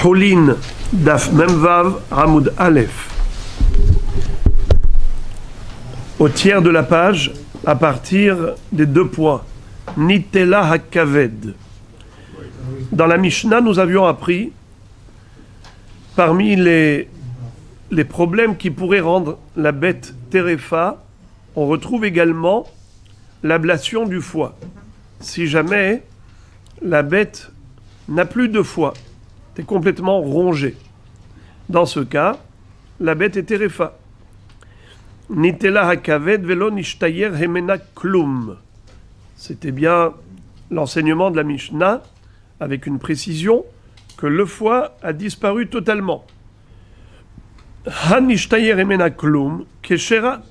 Houlin Daf Memvav Hamoud Aleph. Au tiers de la page, à partir des 2 points. Nitela Hakaved. Dans la Mishnah, nous avions appris, parmi les problèmes qui pourraient rendre la bête terefa, on retrouve également l'ablation du foie. Si jamais la bête n'a plus de foie, est complètement rongée. Dans ce cas, la bête est terefa. Nitela hakaved velo nishtayer hemena klum. C'était bien l'enseignement de la Mishnah, avec une précision que le foie a disparu totalement. Han nishtayer hemena klum keshera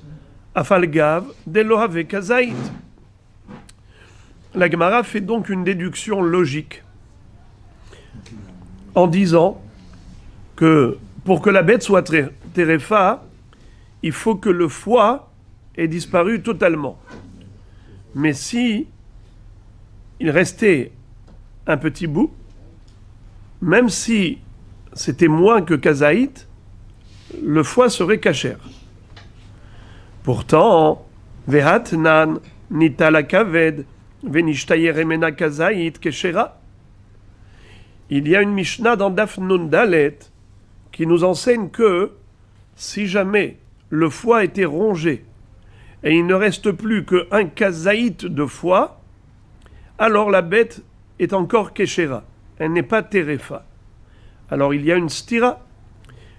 afalgav delohave kazait. La Gemara fait donc une déduction logique en disant que pour que la bête soit terefa, il faut que le foie ait disparu totalement. Mais si il restait un petit bout, même si c'était moins que kazaït, le foie serait kasher. Pourtant, vehatnan nitala kaved venishtayer emena kazaït keshera. Il y a une Mishnah dans Daf Nun Dalet qui nous enseigne que si jamais le foie était rongé et il ne reste plus qu'un kazaït de foie, alors la bête est encore keshera. Elle n'est pas terefa. Alors il y a une stira,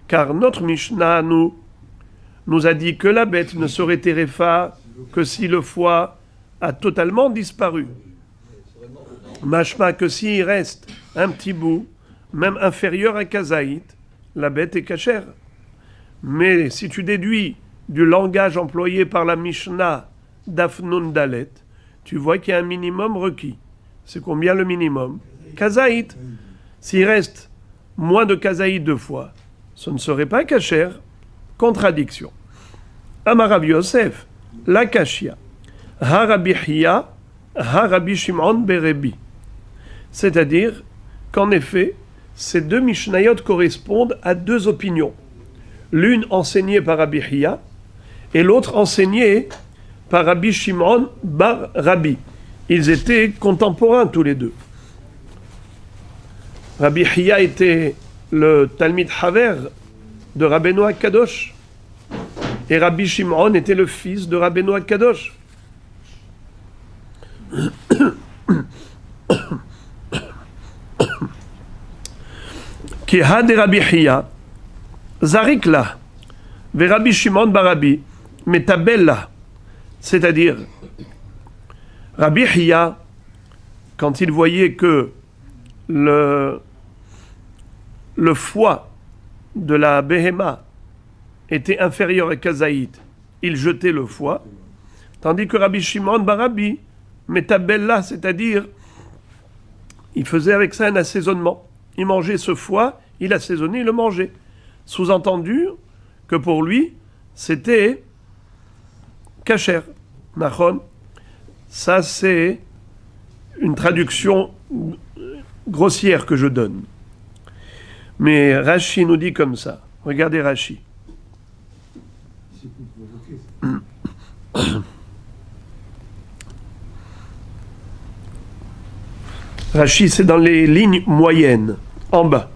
car notre Mishnah nous a dit que la bête ne serait terefa que si le foie a totalement disparu. Mashma que s'il reste un petit bout, même inférieur à kazaït, la bête est kasher. Mais si tu déduis du langage employé par la Mishnah d'Afnun Dalet, tu vois qu'il y a un minimum requis. C'est combien le minimum? Kazaït. S'il reste moins de kazaït 2 fois, ce ne serait pas kasher. Contradiction. Amar Rabbi Yosef, la kashia. Ha Rabbi Hiya, ha Rabbi Shimon berebi. C'est-à-dire qu'en effet, ces 2 Mishnayot correspondent à 2 opinions. L'une enseignée par Rabbi Hiya et l'autre enseignée par Rabbi Shimon bar Rabbi. Ils étaient contemporains tous les deux. Rabbi Hiya était le Talmid Haver de Rabbeinu HaKadosh et Rabbi Shimon était le fils de Rabbeinu HaKadosh. Ki had Rabbi Hiya Zarikla, ve Rabbi Shimon Barabi, metabella, c'est-à-dire Rabbi Hiya, quand il voyait que le foie de la Behema était inférieur à kazaït, il jetait le foie, tandis que Rabbi Shimon Barabi, metabella, c'est-à-dire il faisait avec ça un assaisonnement. Il mangeait ce foie, il assaisonnait, il le mangeait. Sous-entendu que pour lui, c'était kasher. Nachon. Ça, c'est une traduction grossière que je donne. Mais Rashi nous dit comme ça. Regardez Rashi. Rashi, c'est dans les lignes moyennes, en bas.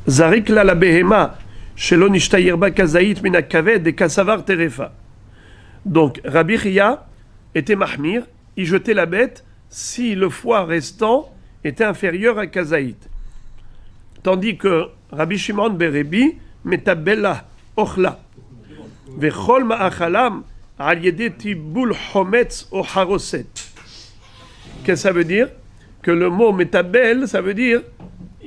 Zarik la behema, shelo nishtayer ba kazaït mina kaved et kasavar terefa. Donc, Rabbi Hiya était mahmir, il jetait la bête si le foie restant était inférieur à kazaït. Tandis que Rabbi Shimon berebi, metabella ochla. Vechol ma'achalam al yede tibul chometz o haroset. Qu'est-ce que ça veut dire? Que le mot metabel, ça veut dire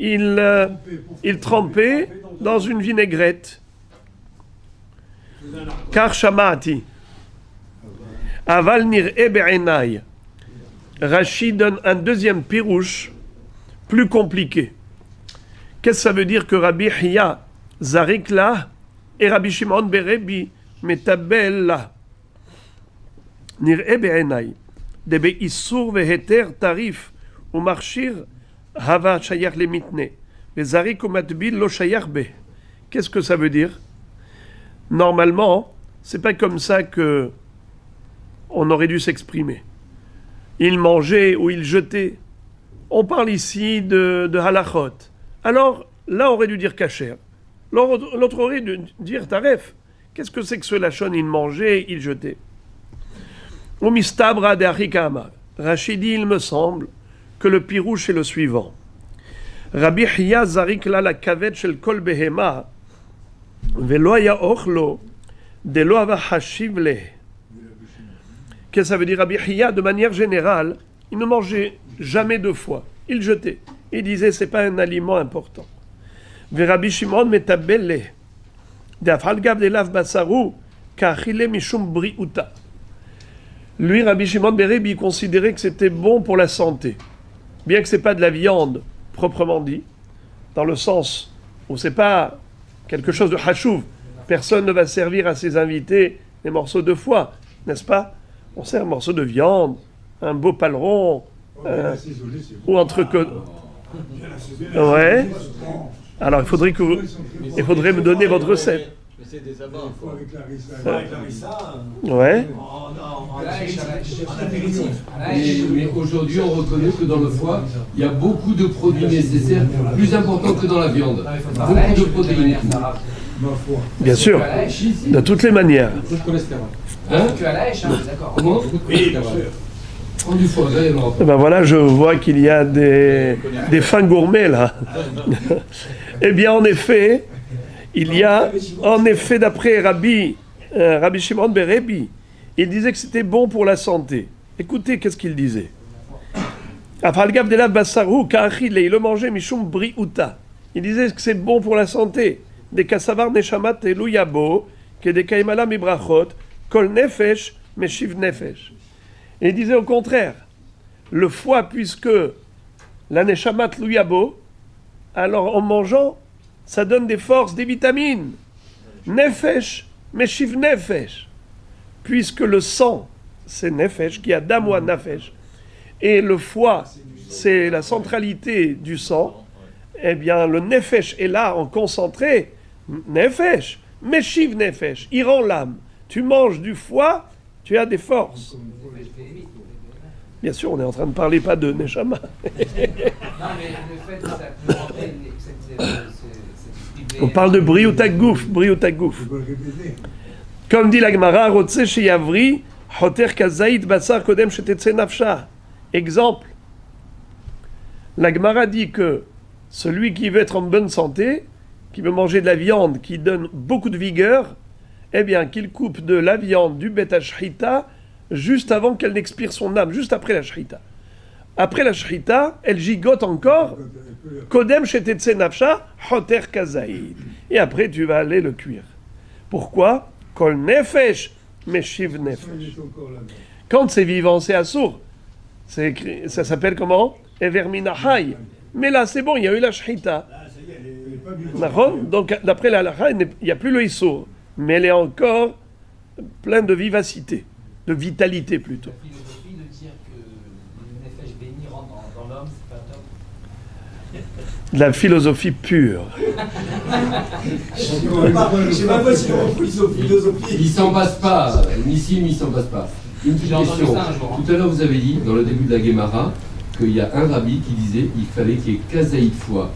il trempait dans une vinaigrette. Car shamati. Aval nir'e be'enai. Rashi donne un deuxième pirouche plus compliqué. Qu'est-ce que ça veut dire que Rabbi Hiya Zarikla et Rabbi Shimon Berebi metabella? Nir'e be'enai. Debe issur veheter tarif ou marchir hava shayach le mitne, les zarik ou matbil lo shayach be. Qu'est-ce que ça veut dire? Normalement, c'est pas comme ça que on aurait dû s'exprimer. Il mangeait ou il jetait. On parle ici de halachot. Alors, là, on aurait dû dire kasher. L'autre aurait dû dire taref. Qu'est-ce que c'est que ce lachon? Il mangeait, il jetait. Ou mistabra de Achikama. Rachid dit, il me semble, que le pirouche est le suivant. Rabbi Hiya zarik la la kavet shel kol behema, velo haya ochlo, de lo hava hashiv le. Qu'est-ce que ça veut dire? Rabbi Hiya, de manière générale, il ne mangeait jamais 2 fois. Il jetait. Il disait, c'est pas un aliment important. Ve Rabbi Shimon metabelle, de afal gav de lav basaru, kachile mishum briuta. Lui, Rabbi Shimon Berebi, considérait que c'était bon pour la santé. Bien que ce n'est pas de la viande, proprement dit, dans le sens où ce n'est pas quelque chose de hachouv. Personne ne va servir à ses invités des morceaux de foie, n'est-ce pas? On sert un morceau de viande, un beau paleron, ou entrecôte. Ouais. Alors, il faudrait me donner votre recette. C'est des abats. Avec la rissa. Ouais. Mais aujourd'hui, on reconnaît que dans le foie, il y a beaucoup de produits nécessaires, plus importants que dans la viande. Beaucoup de protéines. Bien sûr, de toutes les manières. Hein? Que à la hache, d'accord. Comment? Oui, bien sûr. Prends du foie gras et on en Ben voilà, je vois qu'il y a des fins gourmets là. Eh bien, en effet, il y a, en effet, d'après Rabbi Shimon Berebi, il disait que c'était bon pour la santé. Écoutez, qu'est-ce qu'il disait? Il le mangeait mishum briuta. Il disait que c'est bon pour la santé. Des kasavar neshamat eluyabo, que des kaimala mibrachot, kol nefesh, meshiv nefesh. Et il disait au contraire, le foie, puisque la neshamat luyabo, alors en mangeant, ça donne des forces, des vitamines. Nefesh, meshiv nefesh. Puisque le sang, c'est nefesh, qui a damwa nefesh, et le foie, c'est la centralité du sang, eh bien, le nefesh est là en concentré. Nefesh, meshiv nefesh, il rend l'âme. Tu manges du foie, tu as des forces. Bien sûr, on est en train de parler pas de neshama. Non, mais le fait que ça peut rentrer On parle de briutagouf. Comme dit la Gemara, Rotse sheyavri, hoter kazaïd basar kodem shetetse nafsha. Exemple. La Gemara dit que celui qui veut être en bonne santé, qui veut manger de la viande qui donne beaucoup de vigueur, eh bien, qu'il coupe de la viande du bet shrita juste avant qu'elle n'expire son âme, juste après la shrita. Après la shrita, elle gigote encore. Kodem shetetse nafsha, hoter kazaïd. Et après, tu vas aller le cuire. Pourquoi? Kol nefesh, meshiv nefesh. Quand c'est vivant, c'est assour. Ça s'appelle comment? Evermina hay. Mais là, c'est bon, il y a eu la shrita. Donc, d'après la halakha, il n'y a plus le issour. Mais elle est encore pleine de vivacité, de vitalité plutôt. La philosophie de dire que le nefesh béni rentre dans l'homme, c'est pas top. De la philosophie pure. Je sais pas si on reprit philosophie. Il s'en passe pas, Nissim, il s'en passe pas. Une petite question. Tout à l'heure, vous avez dit, dans le début de la Gemara, qu'il y a un rabbi qui disait qu'il fallait qu'il y ait kazaïd foie.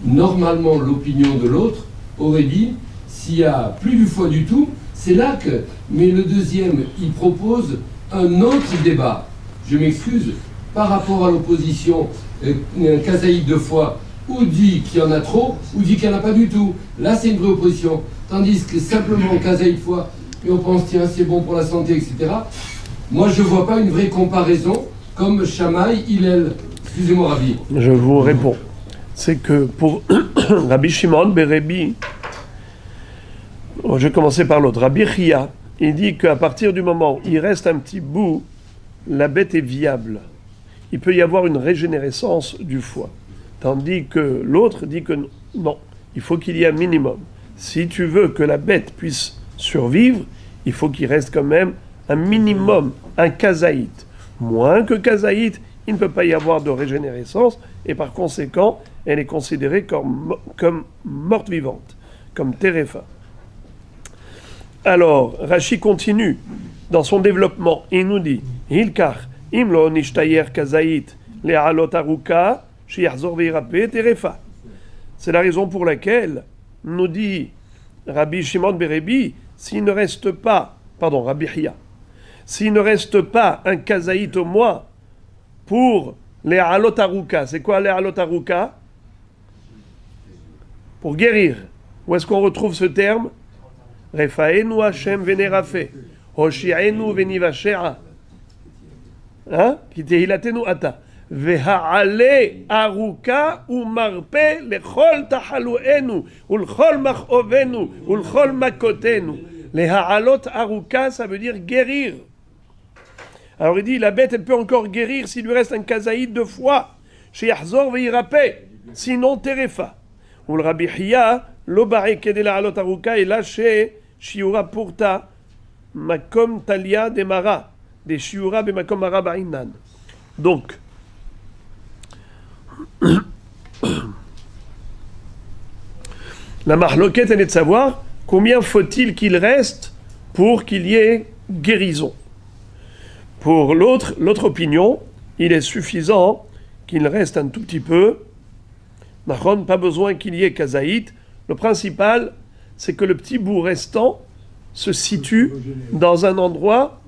Normalement, l'opinion de l'autre aurait dit, s'il n'y a plus du foie du tout, c'est là que... Mais le deuxième, il propose un autre débat. Je m'excuse, par rapport à l'opposition, un kazaïd de foie, ou dit qu'il y en a trop, ou dit qu'il n'y en a pas du tout. Là, c'est une vraie opposition. Tandis que simplement kazaïd foie, et on pense, tiens, c'est bon pour la santé, etc. Moi, je ne vois pas une vraie comparaison comme Shammai, Hillel. Excusez-moi, Rabbi. Je vous réponds. C'est que pour Rabbi Shimon Berebi, je vais commencer par l'autre. Rabbi Chia, il dit qu'à partir du moment où il reste un petit bout, la bête est viable. Il peut y avoir une régénérescence du foie. Tandis que l'autre dit que non, il faut qu'il y ait un minimum. Si tu veux que la bête puisse survivre, il faut qu'il reste quand même un minimum, un kazaït. Moins que kazaït, il ne peut pas y avoir de régénérescence, et par conséquent, elle est considérée comme morte vivante, comme terefa. Alors, Rashi continue dans son développement, il nous dit, Hilkar, imlo nishtayer kazait, le'alot aruka, shiachzor ve'irape terefa. C'est la raison pour laquelle, nous dit Rabbi Shimon Berebi, s'il ne reste pas, Rabbi Hiya, s'il ne reste pas un kazaït au mois pour les halot aruka, c'est quoi les halot aruka? Pour guérir. Où est-ce qu'on retrouve ce terme? Refaenu Hashem venerafe, Hoshienu venivashera. Hein? Ki tehilatenu ata. Veha'ale aruka umarpe lechol tahaluenu, ulchol machovenu, ulchol makotenu. Les ha'alot aruka, ça veut dire guérir. Alors il dit, la bête, elle peut encore guérir s'il lui reste un kazaïd de foi. Chez Yahzor ve'irape, sinon terefa. Ou le Rabbi Hiya, l'obare kede la halot aruka, et là chez Shiura Purta, Makom Talia Demara, des Shiura Bemakom Mara Ba'inan. Donc, la marloquette, elle est de savoir combien faut-il qu'il reste pour qu'il y ait guérison. Pour l'autre opinion, il est suffisant qu'il reste un tout petit peu. Pas besoin qu'il y ait kazaït. Le principal, c'est que le petit bout restant se situe dans un endroit,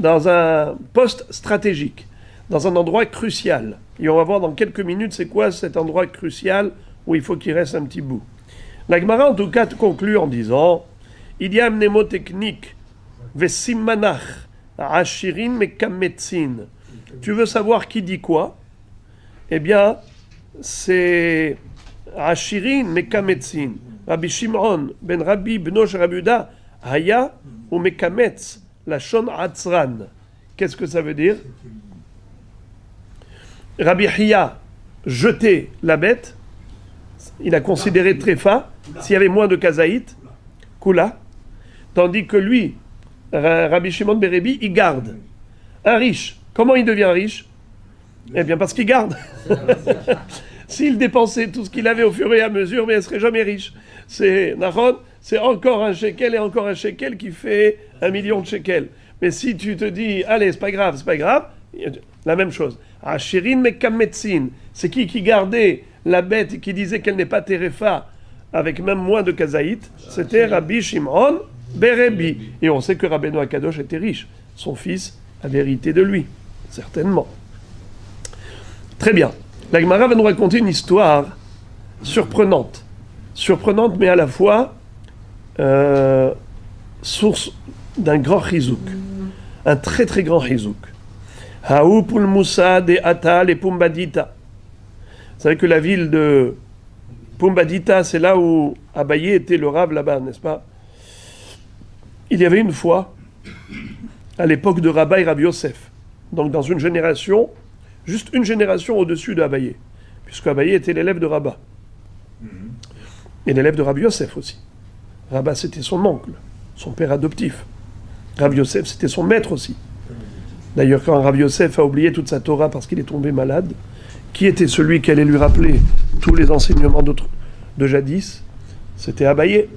dans un poste stratégique, dans un endroit crucial. Et on va voir dans quelques minutes c'est quoi cet endroit crucial où il faut qu'il reste un petit bout. La Gemara en tout cas conclut en disant il y a un mnémotechnique vesimmanach ashirin mekametzin. Tu veux savoir qui dit quoi? Eh bien, c'est ashirin mekametzin. Rabbi Shimon ben Rabbi bno shel Rabbi Yehuda haya ou mekametz la shon atzran. Qu'est-ce que ça veut dire? Rabbi Hiya jetait la bête, il a considéré tréfa s'il y avait moins de kazaït, kula, tandis que lui, Rabbi Shimon Berebi, il garde. Un riche, comment il devient riche? Eh bien parce qu'il garde. S'il dépensait tout ce qu'il avait au fur et à mesure, mais il ne serait jamais riche. C'est encore un shekel et encore un shekel qui fait 1 million de shekels. Mais si tu te dis, allez, c'est pas grave, la même chose. Ashirin mekametzin, c'est qui gardait la bête et qui disait qu'elle n'est pas terefa, avec même moins de kazaït? C'était Rabbi Shimon Berebi. Et on sait que Rabbeinu Akadosh était riche. Son fils avait hérité de lui, certainement. Très bien. La Gemara va nous raconter une histoire surprenante. Surprenante, mais à la fois source d'un grand chizouk. Un très très grand chizouk. Haou Pulmusa de Atal et Pumbadita. Vous savez que la ville de Pumbadita, c'est là où Abaye était le rave là-bas, n'est-ce pas? Il y avait une fois, à l'époque de Rabbi Yosef, donc dans une génération, juste une génération au-dessus de Abaye, puisque Abaye était l'élève de Rabba. Et l'élève de Rabbi Yosef aussi. Rabba, c'était son oncle, son père adoptif. Rabbi Yosef, c'était son maître aussi. D'ailleurs, quand Rabbi Yosef a oublié toute sa Torah parce qu'il est tombé malade, qui était celui qui allait lui rappeler tous les enseignements de jadis? C'était Abaye.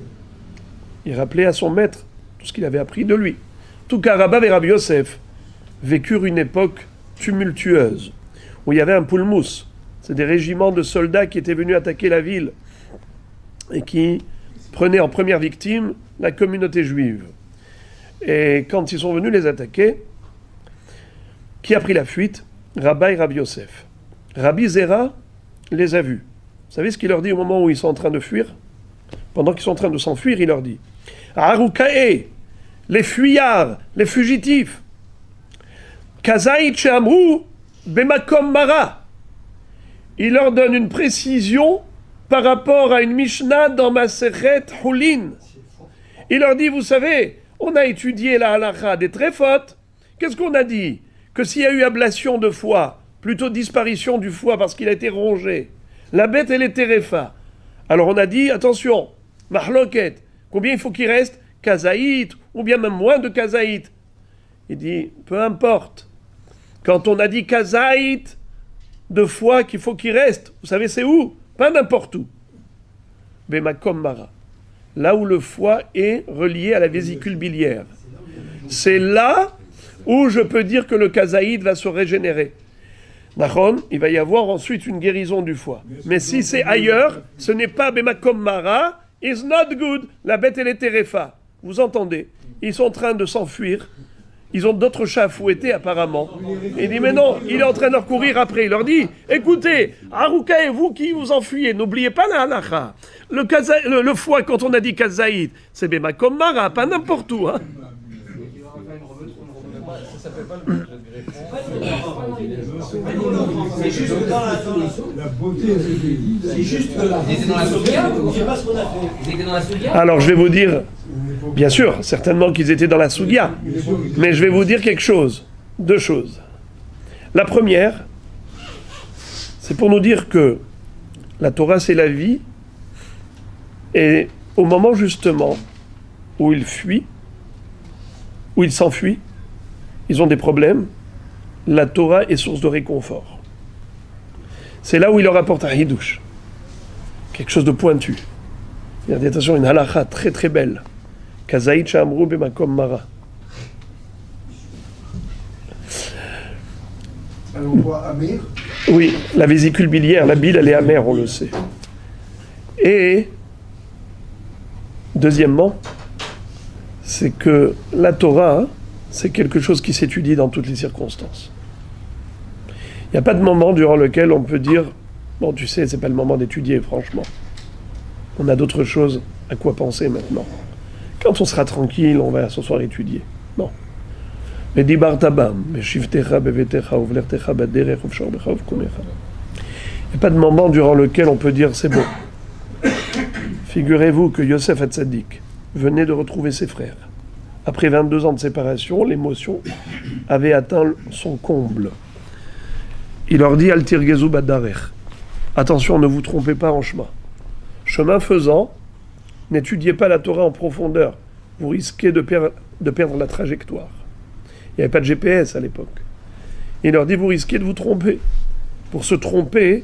Il rappelait à son maître tout ce qu'il avait appris de lui. En tout cas, Rabba et Rabbi Yosef vécurent une époque tumultueuse, où il y avait un pulmus. C'est des régiments de soldats qui étaient venus attaquer la ville et qui prenaient en première victime la communauté juive. Et quand ils sont venus les attaquer, qui a pris la fuite? Rabba et Rabbi Yosef. Rabbi Zera les a vus. Vous savez ce qu'il leur dit au moment où ils sont en train de fuir? Pendant qu'ils sont en train de s'enfuir, il leur dit Arukae, les fuyards, les fugitifs, Kazaït Shamru, Bemakom Mara. Il leur donne une précision par rapport à une Mishnah dans Masechet Hulin. Il leur dit, vous savez, on a étudié la halakha des tréphot. Qu'est-ce qu'on a dit? Que s'il y a eu ablation de foie, plutôt disparition du foie parce qu'il a été rongé, la bête, elle est terefa. Alors on a dit, attention, mahloket, combien il faut qu'il reste? Kazaït, ou bien même moins de kazaït. Il dit, peu importe. Quand on a dit kazaït, de foi qu'il faut qu'il reste. Vous savez, c'est où? Pas n'importe où. Bemakom Mara. Là où le foie est relié à la vésicule biliaire. C'est là où je peux dire que le kazaïd va se régénérer. Nachon, il va y avoir ensuite une guérison du foie. Mais si c'est ailleurs, ce n'est pas Bemakom Mara, it's not good. La bête, elle est terefa. Vous entendez? Ils sont en train de s'enfuir. Ils ont d'autres chats à fouetter apparemment. Il dit mais non, il est en train de leur courir après. Il leur dit, écoutez, Harouka et vous qui vous enfuyez, n'oubliez pas la halacha. Le foie, quand on a dit kazaïd, c'est Bemakom Mara, pas n'importe où. Hein. C'est juste dans la beauté. C'est juste que là. Ils étaient dans la soudia, on ne sait pas ce qu'on a fait. Ils étaient dans la soudia. Alors je vais vous dire, bien sûr, certainement qu'ils étaient dans la soudia, mais je vais vous dire quelque chose, deux choses. La première, c'est pour nous dire que la Torah c'est la vie, et au moment justement où ils fuient, où ils s'enfuient, ils ont des problèmes, la Torah est source de réconfort. C'est là où il leur apporte un hidouche, quelque chose de pointu. Il y a attention, une halakha très très belle. Kazaïd Shamru Bemakom Mara. Alors on voit Amir. Oui, la vésicule biliaire, la bile, elle est amère, on le sait. Et deuxièmement, c'est que la Torah, c'est quelque chose qui s'étudie dans toutes les circonstances. Il n'y a pas de moment durant lequel on peut dire bon, tu sais, c'est pas le moment d'étudier, franchement. On a d'autres choses à quoi penser maintenant. Quand on sera tranquille, on va ce soir étudier. Non. Mais il n'y a pas de moment durant lequel on peut dire c'est bon. Figurez-vous que Yosef Hatzadik venait de retrouver ses frères. Après 22 ans de séparation, l'émotion avait atteint son comble. Il leur dit Altirgezu Badarech. Attention, ne vous trompez pas en chemin. Chemin faisant, n'étudiez pas la Torah en profondeur. Vous risquez de perdre la trajectoire. Il n'y avait pas de GPS à l'époque. Il leur dit vous risquez de vous tromper. Pour se tromper,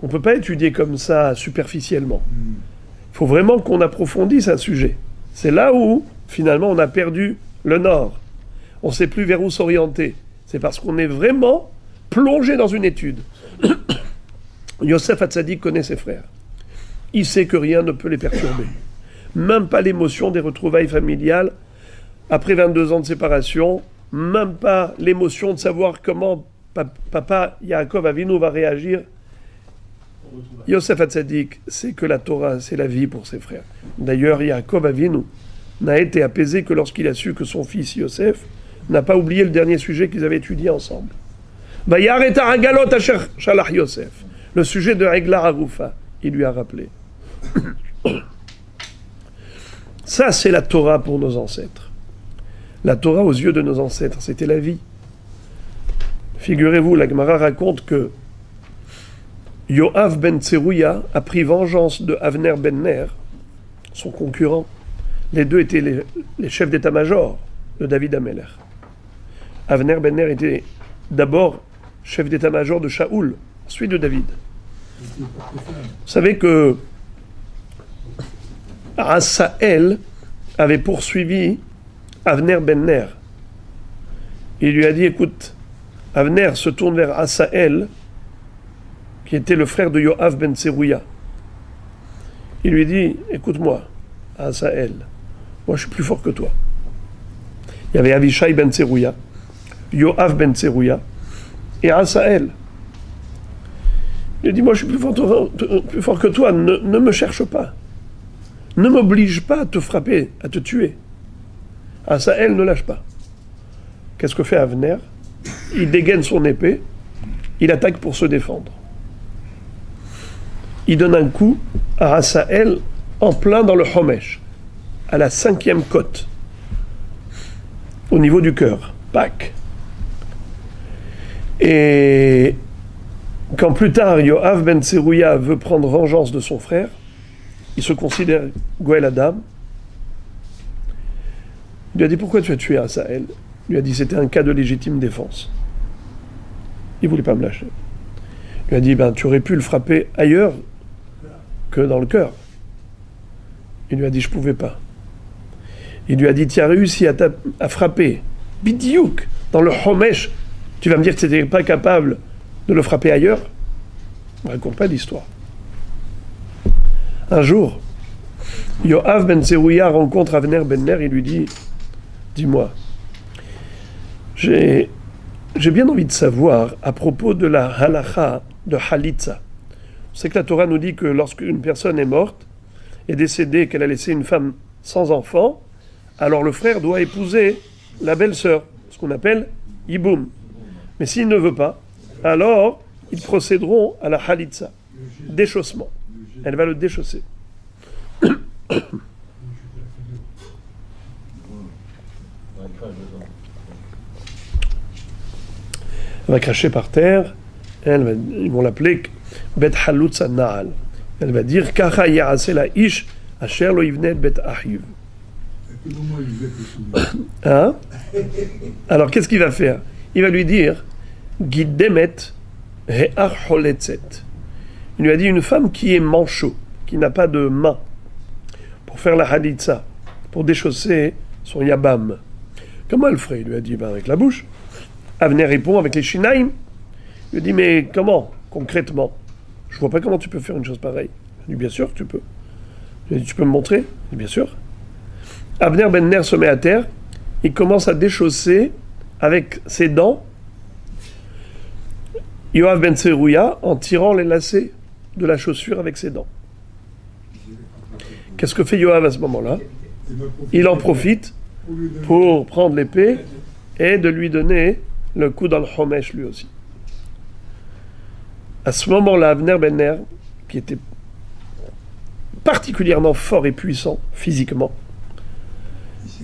on ne peut pas étudier comme ça superficiellement. Il faut vraiment qu'on approfondisse un sujet. C'est là où, finalement, on a perdu le nord. On ne sait plus vers où s'orienter. C'est parce qu'on est vraiment plongé dans une étude. Yosef Hatzadik connaît ses frères. Il sait que rien ne peut les perturber. Même pas l'émotion des retrouvailles familiales après 22 ans de séparation, même pas l'émotion de savoir comment papa Yaakov Avinu va réagir. Yosef Hatzadik sait que la Torah, c'est la vie pour ses frères. D'ailleurs, Yaakov Avinu n'a été apaisé que lorsqu'il a su que son fils Yosef n'a pas oublié le dernier sujet qu'ils avaient étudié ensemble. Yosef. Le sujet de Egla Haroufa, il lui a rappelé. Ça, c'est la Torah pour nos ancêtres. La Torah, aux yeux de nos ancêtres, c'était la vie. Figurez-vous, la Gemara raconte que Yoav ben Tserouya a pris vengeance de Avner ben Ner, son concurrent. Les deux étaient les chefs d'état-major de David Ameler. Avner ben Ner était d'abord chef d'état-major de Shaoul, ensuite de David. Vous savez que Asaël avait poursuivi Avner ben Ner. Il lui a dit écoute, Avner se tourne vers Asaël, qui était le frère de Yoav ben Tserouya. Il lui dit écoute-moi, Asaël, moi je suis plus fort que toi. Il y avait Avishai ben Tserouya, Yoav ben Tserouya et Asaël. Il dit moi je suis plus fort que toi, ne me cherche pas. Ne m'oblige pas à te frapper, à te tuer. Asaël ne lâche pas. Qu'est-ce que fait Avner? Il dégaine son épée, il attaque pour se défendre. Il donne un coup à Asaël en plein dans le Homesh, à la 5e côte, au niveau du cœur. Pac. Et quand plus tard Yoav ben Tserouya veut prendre vengeance de son frère, il se considère Goël Adam. Il lui a dit pourquoi tu as tué Asaël? Il lui a dit c'était un cas de légitime défense. Il ne voulait pas me lâcher. lui a dit, ben, tu aurais pu le frapper ailleurs que dans le cœur. Il lui a dit, je ne pouvais pas. Il lui a dit, tu as réussi à frapper Bidiouk dans le Homesh. Tu vas me dire que tu n'étais pas capable de le frapper ailleurs? Ne raconte pas l'histoire. Un jour, Yoav ben Zerouya rencontre Avner ben Ner et lui dit, dis-moi, j'ai bien envie de savoir à propos de la halacha de Halitza. C'est que la Torah nous dit que lorsqu'une personne est morte, est décédée, qu'elle a laissé une femme sans enfant, alors le frère doit épouser la belle-sœur, ce qu'on appelle Iboum. Mais s'il ne veut pas, alors ils procéderont à la Halitza, déchaussement. Elle va le déchausser. Elle va cracher par terre. Ils vont l'appeler Bet Halutza Naal. Elle va dire Kacha Ya'ase la Ish Asher lo yivne Bet Ahiv. Hein? Alors qu'est-ce qu'il va faire? Il va lui dire Gidemet He'ach Holetzet. Il lui a dit une femme qui est manchot, qui n'a pas de main, pour faire la Halitza, pour déchausser son Yabam. Comment elle ferait? Il lui a dit avec la bouche. Avner répond avec les Shinaim. Il lui dit mais comment, concrètement? Je vois pas comment tu peux faire une chose pareille. Il dit bien sûr que tu peux. Il dit tu peux me montrer? Il dit bien sûr. Avner ben Ner se met à terre. Il commence à déchausser avec ses dents Yoav ben Zerouya en tirant les lacets de la chaussure avec ses dents. Qu'est-ce que fait Yoav à ce moment-là? Il en profite pour prendre l'épée et de lui donner le coup dans le Homesh lui aussi. À ce moment-là, Avner ben Ner, qui était particulièrement fort et puissant physiquement,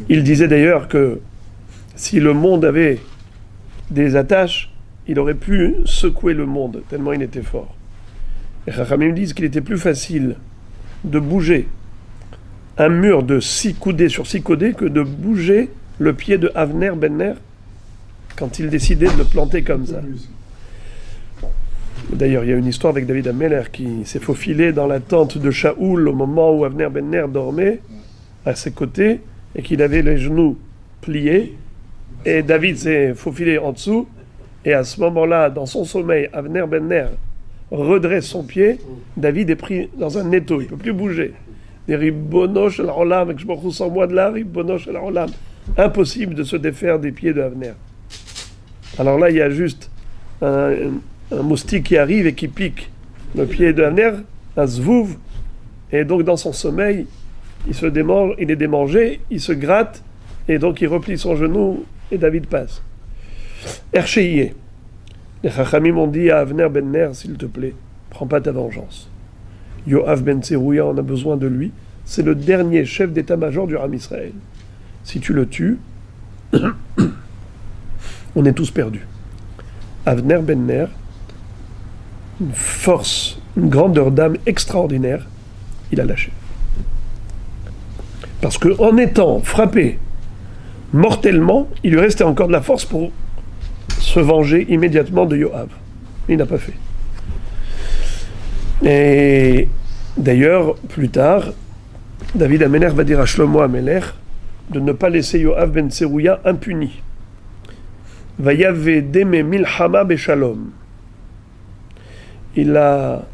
il disait d'ailleurs que si le monde avait des attaches, il aurait pu secouer le monde, tellement il était fort. Les Chachamim disent qu'il était plus facile de bouger un mur de 6 coudées sur 6 coudées que de bouger le pied de Avner ben Ner quand il décidait de le planter comme ça. D'ailleurs, il y a une histoire avec David Ameller qui s'est faufilé dans la tente de Shaoul au moment où Avner ben Ner dormait à ses côtés et qu'il avait les genoux pliés et David s'est faufilé en dessous et à ce moment-là, dans son sommeil, Avner ben Ner redresse son pied, David est pris dans un étau, il ne peut plus bouger. Des Ribbono shel Olam, que je me ressens moi de là, Ribbono shel Olam. Impossible de se défaire des pieds de Avner. Alors là, il y a juste un moustique qui arrive et qui pique le pied de Avner, un zvouv, et donc dans son sommeil, il est démangé, il se gratte, et donc il replie son genou, et David passe. Erchéié. Les Chachamim ont dit à Avner ben Ner, s'il te plaît, prends pas ta vengeance. Yoav ben Zerouya, on a besoin de lui. C'est le dernier chef d'état-major du Ram Israël. Si tu le tues, on est tous perdus. Avner ben Ner, une force, une grandeur d'âme extraordinaire, il a lâché. Parce qu'en étant frappé mortellement, il lui restait encore de la force pour se venger immédiatement de Yoav. Il n'a pas fait. Et d'ailleurs, plus tard, David Ameller va dire à Shlomo Ameller de ne pas laisser Yoav ben Zerouya impuni. Vayave deme milchama beshalom. Il a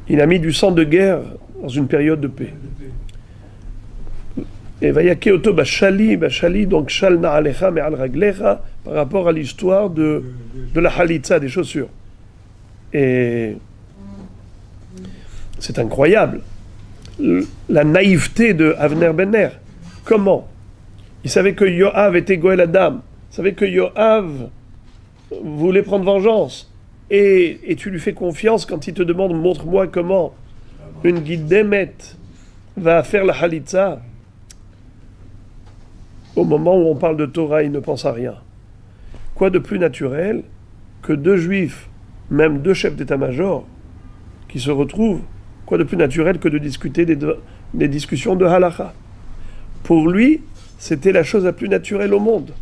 mis du sang de guerre dans une période de paix. Et Vayake oto bashali, donc shal na'alecha me'al raglecha, par rapport à l'histoire de la halitza, des chaussures. Et c'est incroyable. La naïveté de Avner ben Ner. Comment? Il savait que Yoav était Goël Adam. Il savait que Yoav voulait prendre vengeance. Et tu lui fais confiance quand il te demande montre-moi comment une guide d'Emet va faire la halitza. Au moment où on parle de Torah, il ne pense à rien. Quoi de plus naturel que deux juifs, même deux chefs d'état-major, qui se retrouvent, quoi de plus naturel que de discuter des discussions de halakha. Pour lui, c'était la chose la plus naturelle au monde.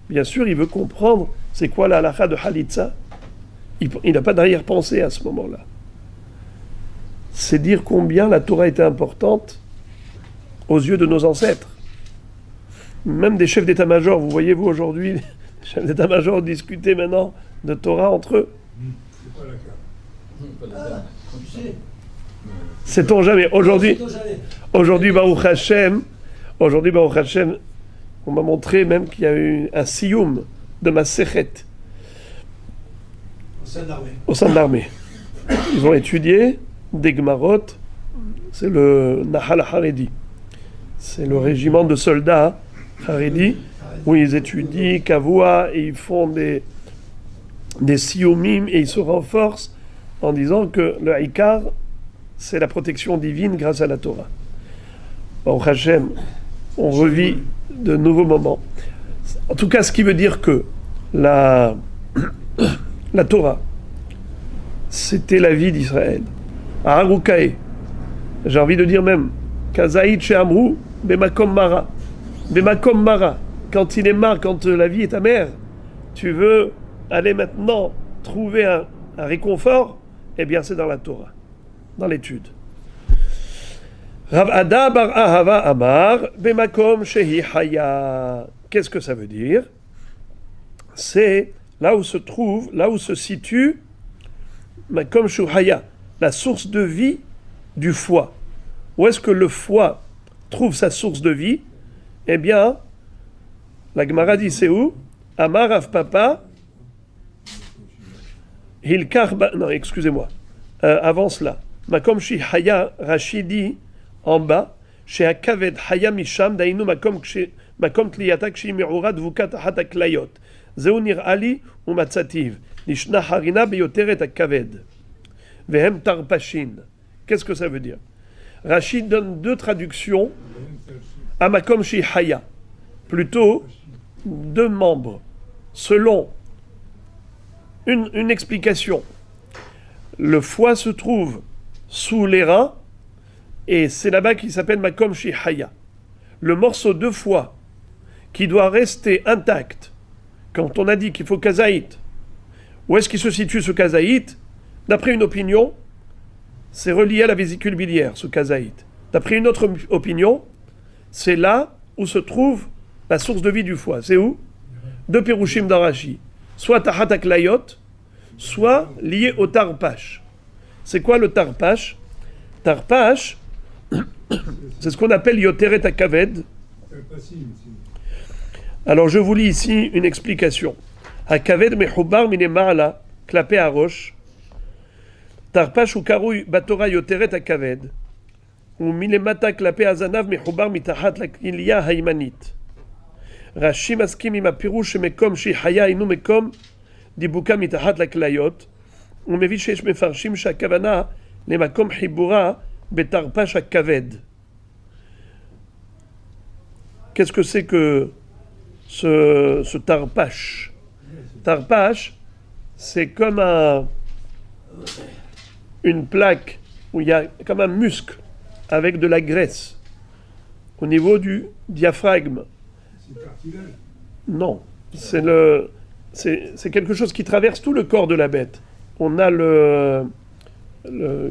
Bien sûr, il veut comprendre c'est quoi la halakha de halitza. il n'a pas d'arrière-pensée à ce moment-là. C'est dire combien la Torah était importante aux yeux de nos ancêtres. Même des chefs d'état-major, vous voyez, vous aujourd'hui, les chefs d'état-major discuter maintenant de Torah entre eux. C'est pas la carte. Tu sais. Sait-on jamais. Aujourd'hui, Baruch Hashem, on m'a montré même qu'il y a eu un siyum de Masechet au sein de l'armée. Ils ont étudié des Gemarot, c'est le Nahal Haredi. C'est le régiment de soldats Haredi, où ils étudient Kavua et ils font des siyumim et ils se renforcent en disant que le Haïkar, c'est la protection divine grâce à la Torah. Baruch Hashem, on revit de nouveaux moments. En tout cas, ce qui veut dire que la Torah, c'était la vie d'Israël. À Harukae, j'ai envie de dire même, Kazaïd chez Amrou, Bemakom Mara. Bemakom Mara. Quand il est marre, quand la vie est amère, tu veux aller maintenant trouver un réconfort, eh bien c'est dans la Torah, dans l'étude. Rav Ada bar Ahava Amar, Bemakom Shehi Haya. Qu'est-ce que ça veut dire? C'est là où se situe Makom Shuhaya, la source de vie du foie. Où est-ce que le foie trouve sa source de vie? Eh bien, la Gemara dit c'est où? Amar Rav Papa, Hilkar, non, excusez-moi, avant cela. Makom Shi Haya, Rachidi, en bas, chez Akaved Haya Misham, Dainu Makom Tliyata Kshi Mi'ura Dvukat Hatak Layot. Zeunir Ali ou Matzativ. Nishna Harina Beyoteret Akaved. Vehem Tarpashin. Qu'est-ce que ça veut dire? Rachid donne deux traductions à Makom Shi Haya. Plutôt deux membres. Selon une explication, le foie se trouve sous les reins et c'est là-bas qu'il s'appelle Makom Shi Haya. Le morceau de foie qui doit rester intact quand on a dit qu'il faut kazaït. Où est-ce qu'il se situe ce kazaït? D'après une opinion, c'est relié à la vésicule biliaire, ce kazaït. D'après une autre opinion, c'est là où se trouve la source de vie du foie. C'est où? Deux Pirushim d'Arashi. Soit Tahatak Layot, soit lié au Tarpash. C'est quoi le Tarpash? Tarpash, c'est ce qu'on appelle Yoteret Akaved. Alors je vous lis ici une explication. Akaved mechubar mine ma'ala, klapé à roche. Tarpash ou karouy batora Yoteret Akaved. Ou mine mata klapé azanav mechubar mitahat la haymanit. Rashi maskim ima pirush mekom shi haya inu mekom dibuka mitahat la klayot. On מביא שיש מפרשים שהכוונה למקום חיבורה בתרפ"ש הכבד. Qu'est-ce que c'est que ce tarpash? Tarpash, c'est comme une plaque où il y a comme un muscle avec de la graisse au niveau du diaphragme. C'est cartilage? Non, c'est quelque chose qui traverse tout le corps de la bête. On a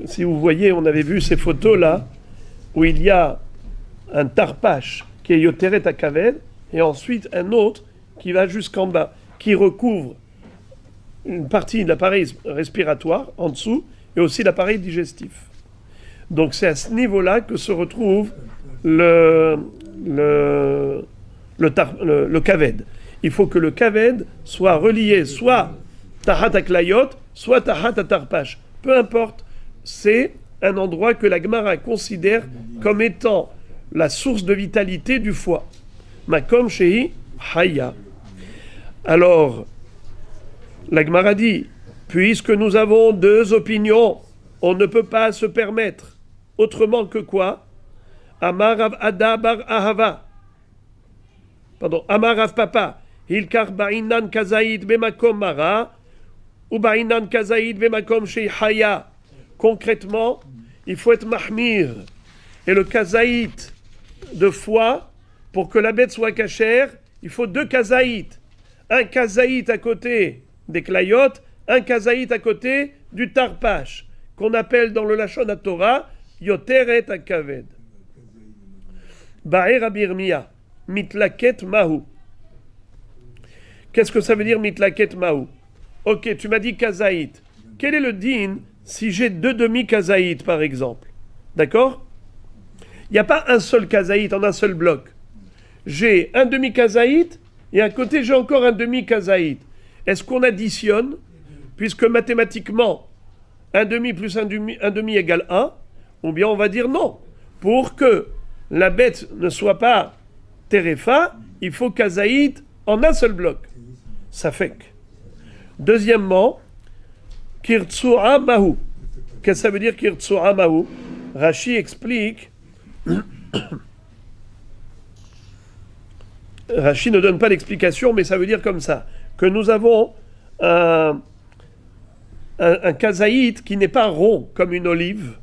si vous voyez, on avait vu ces photos là, où il y a un tarpash qui est Yoteret Akaved, et ensuite un autre qui va jusqu'en bas, qui recouvre une partie de l'appareil respiratoire en dessous, et aussi l'appareil digestif. Donc c'est à ce niveau-là que se retrouve le kaved. Il faut que le kaved soit relié soit Tahat Aklayot, soit Tahat Tarpash. Peu importe, c'est un endroit que la Gemara considère comme étant la source de vitalité du foie. Makom Shehi Haya. Alors, la Gemara dit, puisque nous avons deux opinions, on ne peut pas se permettre autrement que quoi? Amar Rav Ada bar Ahava. Pardon, Amar Rav Papa. Hilkar ba'inan kazaïd bemakom mara. Ou ba'inan kazaïd bemakom shei haya. Concrètement, il faut être mahmir. Et le kazaïd de foie, pour que la bête soit cachère, il faut deux kazaïd. Un kazaïd à côté des klayotes, un kazaït à côté du tarpash, qu'on appelle dans le Lachon HaTorah, Yoteret HaKaved. Ba'er Abirmiya, mitlaket mahu. Qu'est-ce que ça veut dire mitlaket mahu? Ok, tu m'as dit kazaït. Quel est le din si j'ai 2 demi-kazaït, par exemple? D'accord? Il n'y a pas un seul kazaït en un seul bloc. J'ai un demi-kazaït et à côté j'ai encore un demi-kazaït. Est-ce qu'on additionne? Puisque mathématiquement, un demi plus un demi égale 1, ou bien on va dire non. Pour que la bête ne soit pas terefa, il faut kazaït en un seul bloc. Ça fait que. Deuxièmement, kirtsua mahu. Qu'est-ce que ça veut dire kirtsua mahu? Rashi explique. Rashi ne donne pas d'explication, mais ça veut dire comme ça, que nous avons un kazaït qui n'est pas rond comme une olive,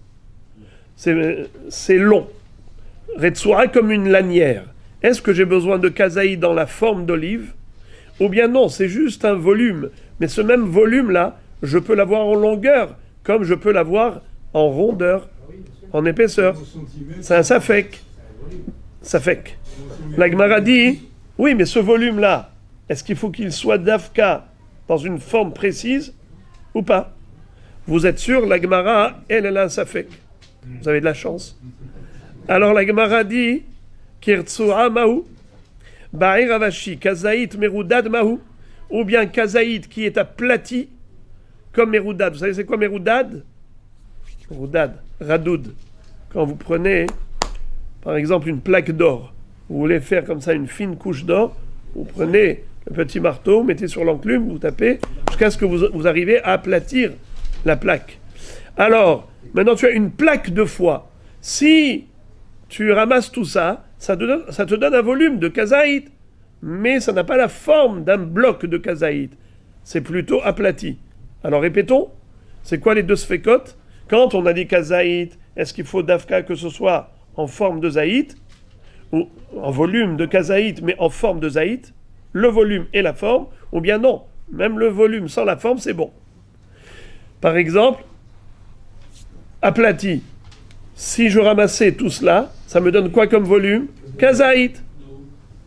c'est long. Retsura comme une lanière. Est-ce que j'ai besoin de kazaït dans la forme d'olive? Ou bien non, c'est juste un volume. Mais ce même volume-là, je peux l'avoir en longueur, comme je peux l'avoir en rondeur, en épaisseur. C'est un safek. Safek. La Gemara dit, oui, mais ce volume-là, est-ce qu'il faut qu'il soit d'Afka dans une forme précise ou pas? Vous êtes sûr, la Gemara, elle a un safek. Vous avez de la chance. Alors la Gemara dit, Kirtsua mahu, Ba'ir avashi, Kazaït merudad mahu, ou bien Kazaït qui est aplati, comme merudad. Vous savez c'est quoi merudad? Merudad, radoud. Quand vous prenez, par exemple, une plaque d'or, vous voulez faire comme ça une fine couche d'or, vous prenez le petit marteau, vous mettez sur l'enclume, vous tapez, jusqu'à ce que vous arrivez à aplatir la plaque. Alors, maintenant tu as une plaque de foie. Si tu ramasses tout ça, ça te donne un volume de kazaït, mais ça n'a pas la forme d'un bloc de kazaït. C'est plutôt aplati. Alors répétons, c'est quoi les deux sfekot? Quand on a dit kazaït, est-ce qu'il faut d'Afka que ce soit en forme de zaït, ou en volume de kazaït, mais en forme de zaït, le volume et la forme, ou bien non, même le volume sans la forme, c'est bon. Par exemple, aplati, si je ramassais tout cela, ça me donne quoi comme volume? Kazaït.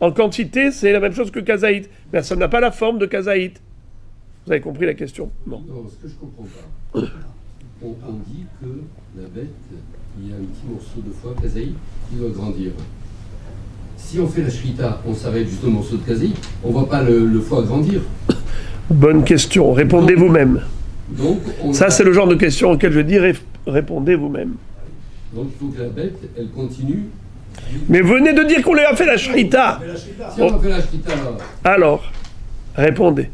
En quantité, c'est la même chose que kazaït, mais ça n'a pas la forme de kazaït. Vous avez compris la question? Non, ce que je ne comprends pas. On dit que la bête, il y a un petit morceau de foie kazaït qui doit grandir. Si on fait la shrita, on s'arrête juste au morceau de kazaït, on ne voit pas le foie grandir. Bonne question, répondez vous-même. Donc, ça, c'est le genre de question auquel je dis répondez vous-même. Donc il faut que la bête, elle continue. Mais venez de dire qu'on lui a fait la shrita. Si on a fait la shrita, alors, répondez.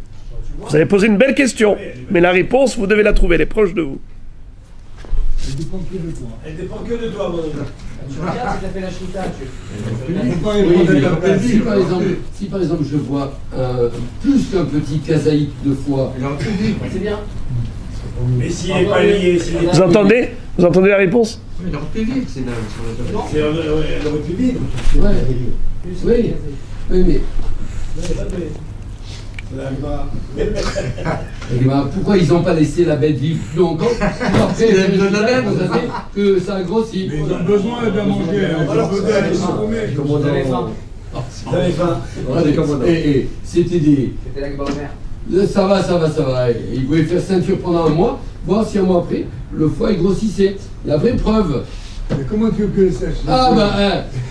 Vous avez posé une belle question, mais la réponse, vous devez la trouver, elle est proche de vous. Elle dépend que de toi. Elle dépend que de toi, mon ami. Tu regardes si tu as fait la chita, oui, si par exemple je vois plus qu'un petit kazaït de foie, c'est bien. Mais s'il n'est pas lié, Vous entendez? Vous entendez la réponse? Il aurait pu vivre, c'est dingue. elle aurait pu vivre. oui, mais pourquoi ils n'ont pas laissé la bête vivre plus longtemps? Après, que ça a grossi. Mais ils ont besoin de manger. Vous avez faim. Vous avez faim. Et c'était des... C'était la grand-mère. Ça va. Et ils pouvaient faire ceinture pendant un mois, voir si un mois après, le foie il grossissait. La vraie preuve. Mais comment tu veux que ça?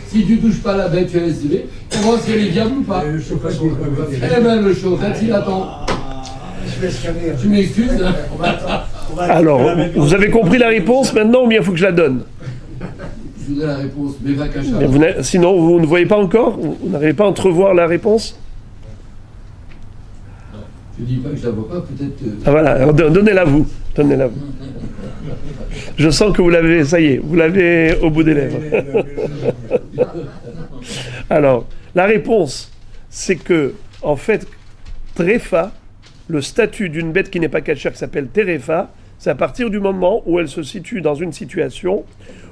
Si tu touches pas la bête, tu as laissé, on voit si elle est viable ou pas. Le chauffage n'est pas bien. Eh ben le chauffage, il attend. Je vais scanner. Tu m'excuses? Alors, vous avez compris la réponse maintenant ou bien il faut que je la donne? Je voudrais la réponse, mais va cacher. Sinon, vous ne voyez pas encore? Vous n'arrivez pas à entrevoir la réponse? Je dis pas que je la vois pas, peut-être. Ah voilà, alors donnez-la vous. Donnez-la vous. Je sens que vous l'avez, ça y est, vous l'avez au bout des lèvres. Alors, la réponse, c'est que, en fait, Tréfa, le statut d'une bête qui n'est pas cachère, qui s'appelle Terefa, c'est à partir du moment où elle se situe dans une situation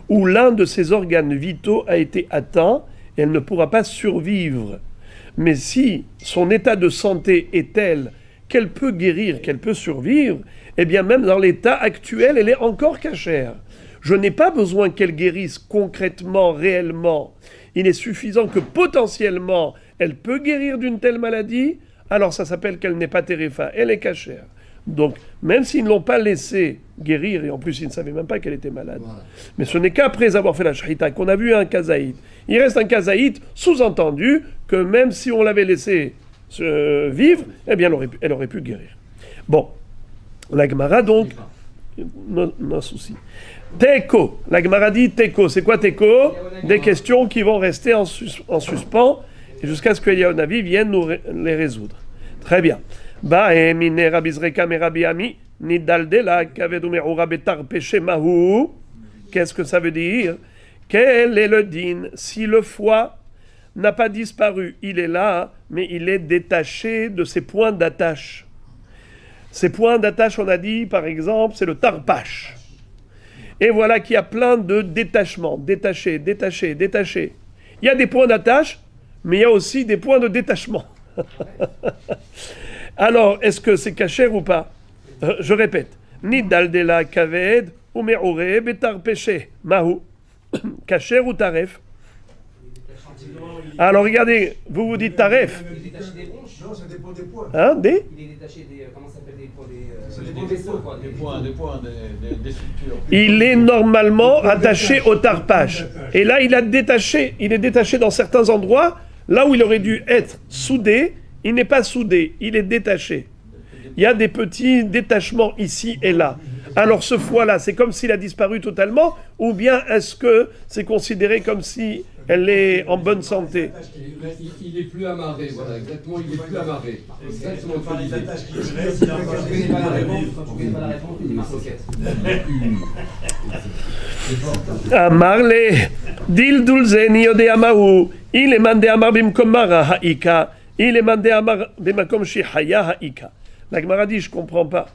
où l'un de ses organes vitaux a été atteint et elle ne pourra pas survivre. Mais si son état de santé est tel qu'elle peut guérir, qu'elle peut survivre, eh bien même dans l'état actuel, elle est encore cachère. Je n'ai pas besoin qu'elle guérisse concrètement, réellement. Il est suffisant que potentiellement, elle peut guérir d'une telle maladie, alors ça s'appelle qu'elle n'est pas téréfa, elle est cachère. Donc, même s'ils ne l'ont pas laissé guérir, et en plus ils ne savaient même pas qu'elle était malade, voilà. Mais ce n'est qu'après avoir fait la shahita qu'on a vu un kazaït. Il reste un kazaït, sous-entendu que même si on l'avait laissé vivre, eh bien elle aurait pu guérir. Bon, la Gemara donc, non souci. Teko, la Gemara dit Teko, c'est quoi Teko? Des questions qui vont rester en suspens jusqu'à ce que Yaonavi vienne nous les résoudre. Très bien. Qu'est-ce que ça veut dire? Quel est le din? Si le foie n'a pas disparu, il est là, mais il est détaché de ses points d'attache. Ces points d'attache, on a dit, par exemple, c'est le tarpache. Et voilà qu'il y a plein de détachements, détachés. Il y a des points d'attache, mais il y a aussi des points de détachement. Alors, est-ce que c'est cachère ou pas? Je répète. Nidal de la kaved ou me'ore betar péché. Mahou. Cachère ou taref? Alors, regardez, vous dites taref. Il est détaché des bronches. Non, ça dépend des points. Hein, des? Il est détaché des. Comment ça s'appelle? Des points des vaisseaux, quoi. Des structures. Il est normalement attaché au tarpache. Et là, il est détaché dans certains endroits. Là où il aurait dû être soudé, il n'est pas soudé, il est détaché. Il y a des petits détachements ici et là. Alors ce foie-là, c'est comme s'il a disparu totalement, ou bien est-ce que c'est considéré comme si elle est en bonne santé? Il est plus amarré, voilà, exactement, il est plus amarré. Exactement Quand comme les il est. attaches qui restent, il a Quand tu connais pas la réponse, il dit marloquette. Amarle, dil dulzeni yode amahu, il est mandé amar bimkom mara haika, il est mandé amar bimakom shihaya haika. La Gemara dit, je ne comprends pas.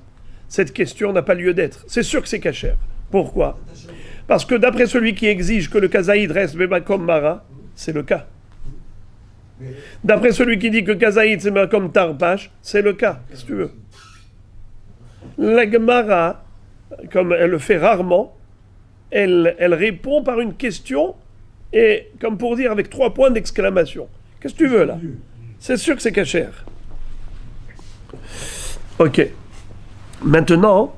Cette question n'a pas lieu d'être. C'est sûr que c'est cachère. Pourquoi? Parce que d'après celui qui exige que le kazaïd reste bimakom mara, c'est le cas. D'après celui qui dit que kazaïd c'est bimakom tarpash, c'est le cas. Qu'est-ce que tu veux? La Gemara, comme elle le fait rarement, elle répond par une question et comme pour dire avec 3 points d'exclamation. Qu'est-ce que tu veux là? C'est sûr que c'est cachère. Ok. Maintenant,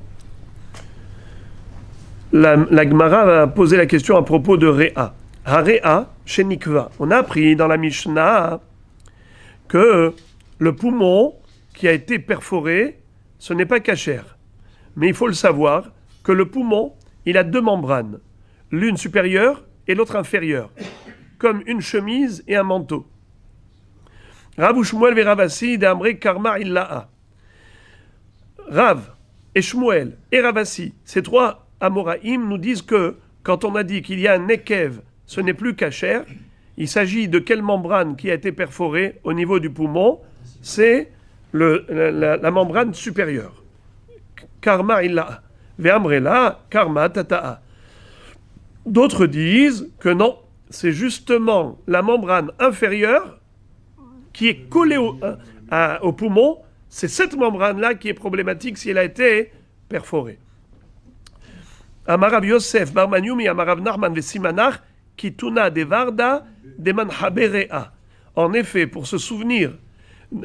la Gemara va poser la question à propos de Réa. Réa, chez Nikva. On a appris dans la Mishnah que le poumon qui a été perforé, ce n'est pas cachère. Mais il faut le savoir que le poumon, il a 2 membranes, l'une supérieure et l'autre inférieure, comme une chemise et un manteau. Rav Shmuel veravasi d'Amre karma illaha. Rav et Shmuel et Ravasi, ces 3 Amoraïm nous disent que quand on a dit qu'il y a un nekev, ce n'est plus cachère. Il s'agit de quelle membrane qui a été perforée au niveau du poumon? C'est la membrane supérieure. Karma illaha. Ve'amrela karma tata'a. D'autres disent que non, c'est justement la membrane inférieure qui est collée au poumon. C'est cette membrane-là qui est problématique si elle a été perforée. Amarav Yosef, Barmaniumi, Amarav Narman, Vesimanach, Kituna de Varda, de Manhaberea. En effet, pour se souvenir,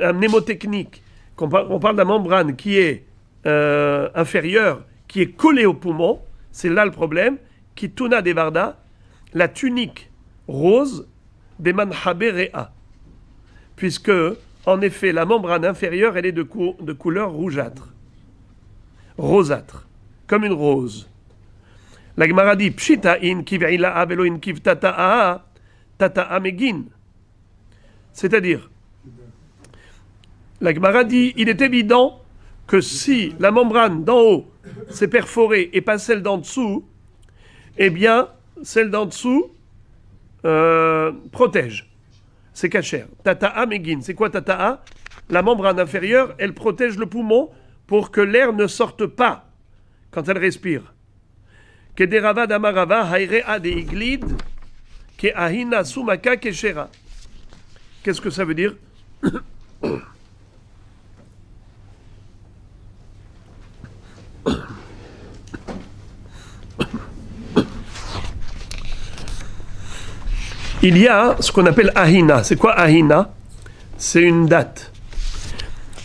un mnémotechnique, on parle de la membrane qui est inférieure, qui est collée au poumon, c'est là le problème. Kituna de Varda, la tunique rose, de Manhaberea. Puisque, en effet, la membrane inférieure, elle est de couleur rougeâtre. Rosâtre. Comme une rose. La Gemara dit, Pshita in kiv'ila avelo in kiv tata'a megin. C'est-à-dire, la Gemara dit, il est évident que si la membrane d'en haut s'est perforée et pas celle d'en dessous, eh bien, celle d'en dessous protège. C'est cachère. Tata'a megin. C'est quoi tata'a? La membrane inférieure, elle protège le poumon pour que l'air ne sorte pas quand elle respire. Kederava damarava hayrea de iglid ke ahina sumaka keshera. Qu'est-ce que ça veut dire? il y a ce qu'on appelle Ahina. C'est quoi Ahina? C'est une date.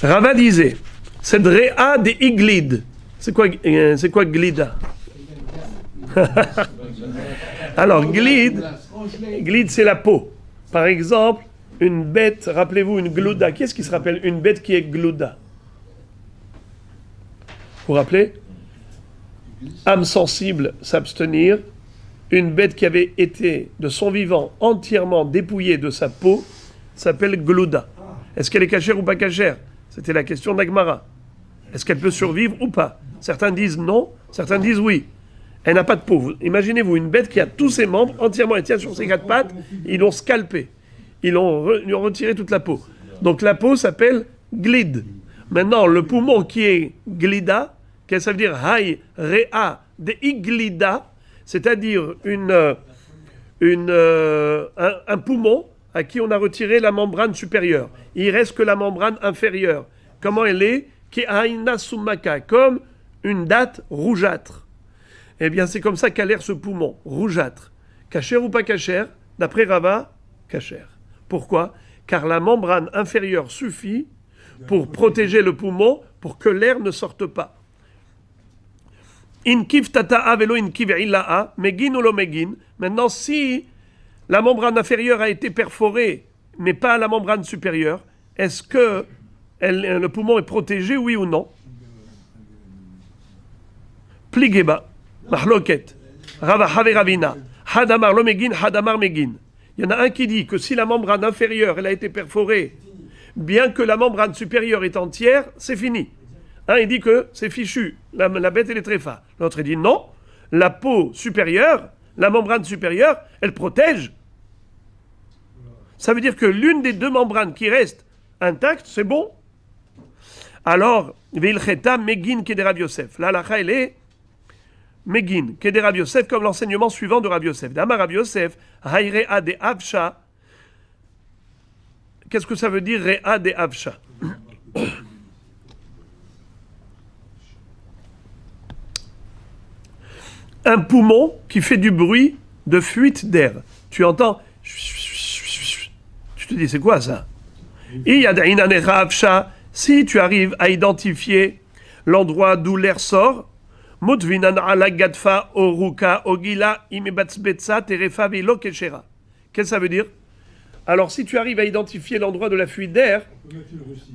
Rava disait, c'est Réa de Iglid. C'est quoi Glida? Alors, glid, c'est la peau. Par exemple, une bête, rappelez-vous, une glouda. Qui est-ce qui se rappelle une bête qui est glouda? Vous vous rappelez? Âme sensible, s'abstenir. Une bête qui avait été, de son vivant, entièrement dépouillée de sa peau, s'appelle glouda. Est-ce qu'elle est cachère ou pas cachère? C'était la question d'Agmara. Est-ce qu'elle peut survivre ou pas? Certains disent non, certains disent oui. Elle n'a pas de peau. Imaginez-vous une bête qui a tous ses membres entièrement, elle tient sur ses quatre pattes, ils l'ont scalpé. Ils lui ont retiré toute la peau. Donc la peau s'appelle glide. Maintenant, le poumon qui est glida, qu'est-ce que ça veut dire? Hay, rea, de iglida, c'est-à-dire un poumon à qui on a retiré la membrane supérieure. Il reste que la membrane inférieure. Comment elle est? Qui aina sumaka, comme une date rougeâtre. Eh bien, c'est comme ça qu'a l'air ce poumon, rougeâtre. Cachère ou pas cachère? D'après Rava, cachère. Pourquoi? Car la membrane inférieure suffit pour protéger le poumon, pour que l'air ne sorte pas. Inkiv tata'a velo inkiv illa'a, megin ou lo megin. Maintenant, si la membrane inférieure a été perforée, mais pas la membrane supérieure, est-ce que le poumon est protégé, oui ou non? Pligeba, mahloket, Rava Ravina, hadamar lo megin, hadamar megin. Il y en a un qui dit que si la membrane inférieure elle a été perforée, bien que la membrane supérieure est entière, c'est fini. Un il dit que c'est fichu, la bête elle est tréfa. L'autre il dit non, la peau supérieure, la membrane supérieure, elle protège. Ça veut dire que l'une des deux membranes qui reste intacte, c'est bon. Alors, Veilcheta Megin Keder Rav Yosef. Là, la elle est Megin Keder Rav Yosef, comme l'enseignement suivant de Rav Yosef. D'Amar Rav Yosef, Hayrea de Avsha. Qu'est-ce que ça veut dire Rea de Avsha? Un poumon qui fait du bruit de fuite d'air. Tu entends? Tu te dis, c'est quoi ça? Si tu arrives à identifier l'endroit d'où l'air sort, qu'est-ce que ça veut dire? Alors, si tu arrives à identifier l'endroit de la fuite d'air,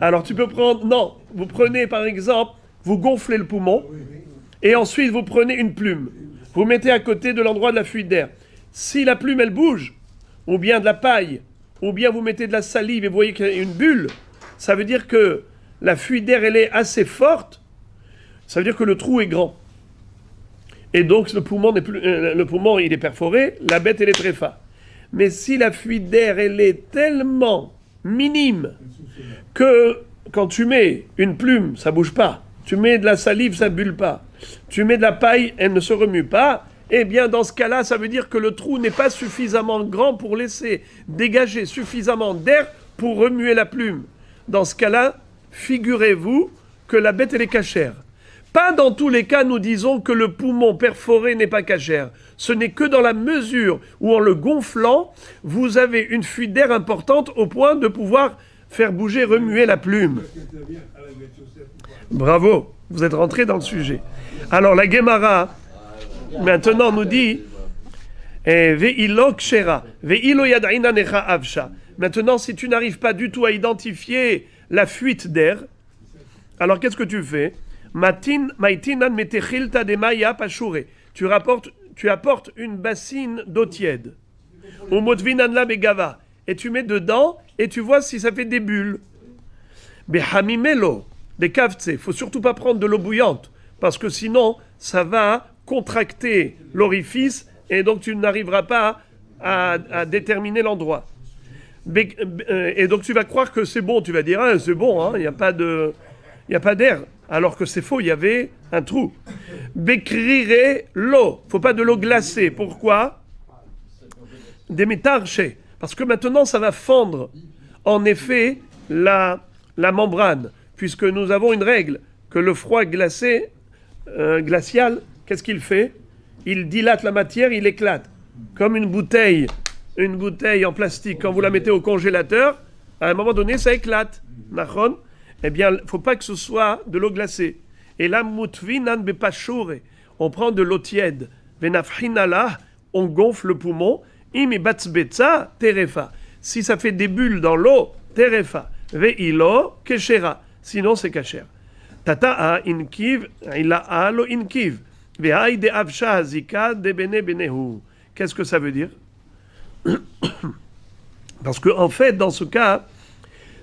alors tu peux prendre... Non, vous prenez par exemple, vous gonflez le poumon, et ensuite vous prenez une plume. Vous mettez à côté de l'endroit de la fuite d'air. Si la plume, elle bouge, ou bien de la paille, ou bien vous mettez de la salive et vous voyez qu'il y a une bulle, ça veut dire que la fuite d'air, elle est assez forte, ça veut dire que le trou est grand. Et donc, le poumon, il est perforé, la bête, elle est tréfa. Mais si la fuite d'air, elle est tellement minime que quand tu mets une plume, ça bouge pas. Tu mets de la salive, ça bulle pas. Tu mets de la paille, elle ne se remue pas. Eh bien, dans ce cas-là, ça veut dire que le trou n'est pas suffisamment grand pour laisser dégager suffisamment d'air pour remuer la plume. Dans ce cas-là, figurez-vous que la bête, elle est cachère. Pas dans tous les cas, nous disons que le poumon perforé n'est pas cachère. Ce n'est que dans la mesure où, en le gonflant, vous avez une fuite d'air importante au point de pouvoir faire bouger, remuer la plume. Bravo, vous êtes rentré dans le sujet. Alors, la Gemara, maintenant, nous dit Ve'ilo kshera, ve'ilo yad'ina necha avsha. Maintenant, si tu n'arrives pas du tout à identifier la fuite d'air, alors qu'est-ce que tu fais? Tu apportes une bassine d'eau tiède. Et tu mets dedans et tu vois si ça fait des bulles. Il faut surtout pas prendre de l'eau bouillante parce que sinon ça va contracter l'orifice et donc tu n'arriveras pas à déterminer l'endroit. Et donc tu vas croire que c'est bon, tu vas dire ah, c'est bon, il n'y a pas d'air. Alors que c'est faux, il y avait un trou. Bécrire l'eau. Il ne faut pas de l'eau glacée. Pourquoi? Des métarchés. Parce que maintenant, ça va fendre, en effet, la membrane. Puisque nous avons une règle, que le froid glacé, glacial, qu'est-ce qu'il fait? Il dilate la matière, il éclate. Comme une bouteille une bouteille en plastique, quand vous la mettez au congélateur, à un moment donné, ça éclate. Nachon? Eh bien, il ne faut pas que ce soit de l'eau glacée. Et là, mutvinan bepashure. On prend de l'eau tiède. Venafhinala, on gonfle le poumon. Imi batzbetza, terefa. Si ça fait des bulles dans l'eau, terefa. Ve'ilo, keshera. Sinon, c'est kasher. Tata'a inkiv, ila'a lo inkiv. Ve'ai de avsha hazika de bene benehu. Qu'est-ce que ça veut dire? Parce qu'en fait, dans ce cas,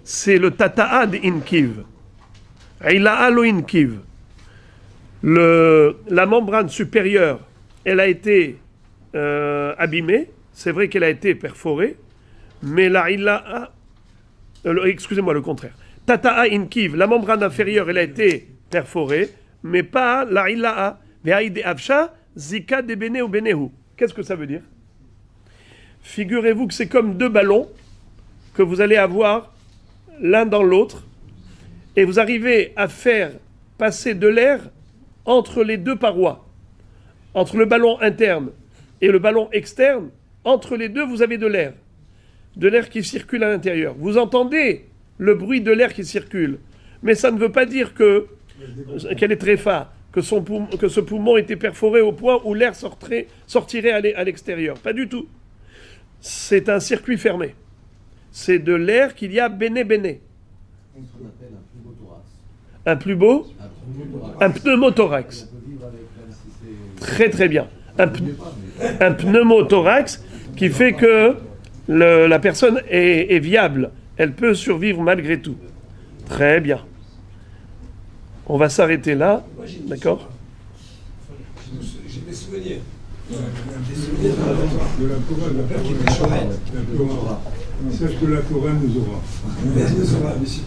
c'est le tata'a de inkiv. Ila'a lo inkiv. La membrane supérieure, elle a été abîmée. C'est vrai qu'elle a été perforée. Mais la ila'a... excusez-moi, le contraire. Tata'a inkiv, la membrane inférieure, elle a été perforée, mais pas la ila'a. Ve'aïde avsha, zika de bene ou benehu. Qu'est-ce que ça veut dire? Figurez-vous que c'est comme deux ballons que vous allez avoir l'un dans l'autre, et vous arrivez à faire passer de l'air entre les deux parois, entre le ballon interne et le ballon externe. Entre les deux, vous avez de l'air qui circule à l'intérieur. Vous entendez le bruit de l'air qui circule, mais ça ne veut pas dire qu'elle est très fa, que ce poumon était perforé au point où l'air sortirait à l'extérieur. Pas du tout. C'est un circuit fermé. C'est de l'air qu'il y a béné-béné. Un plus beau? Un pneumothorax. Très très bien. Un pneumothorax qui fait que la personne est viable. Elle peut survivre malgré tout. Très bien. On va s'arrêter là. D'accord? J'ai des souvenirs. De la couronne. Sache que la couronne nous aura. Mais nous aura, monsieur.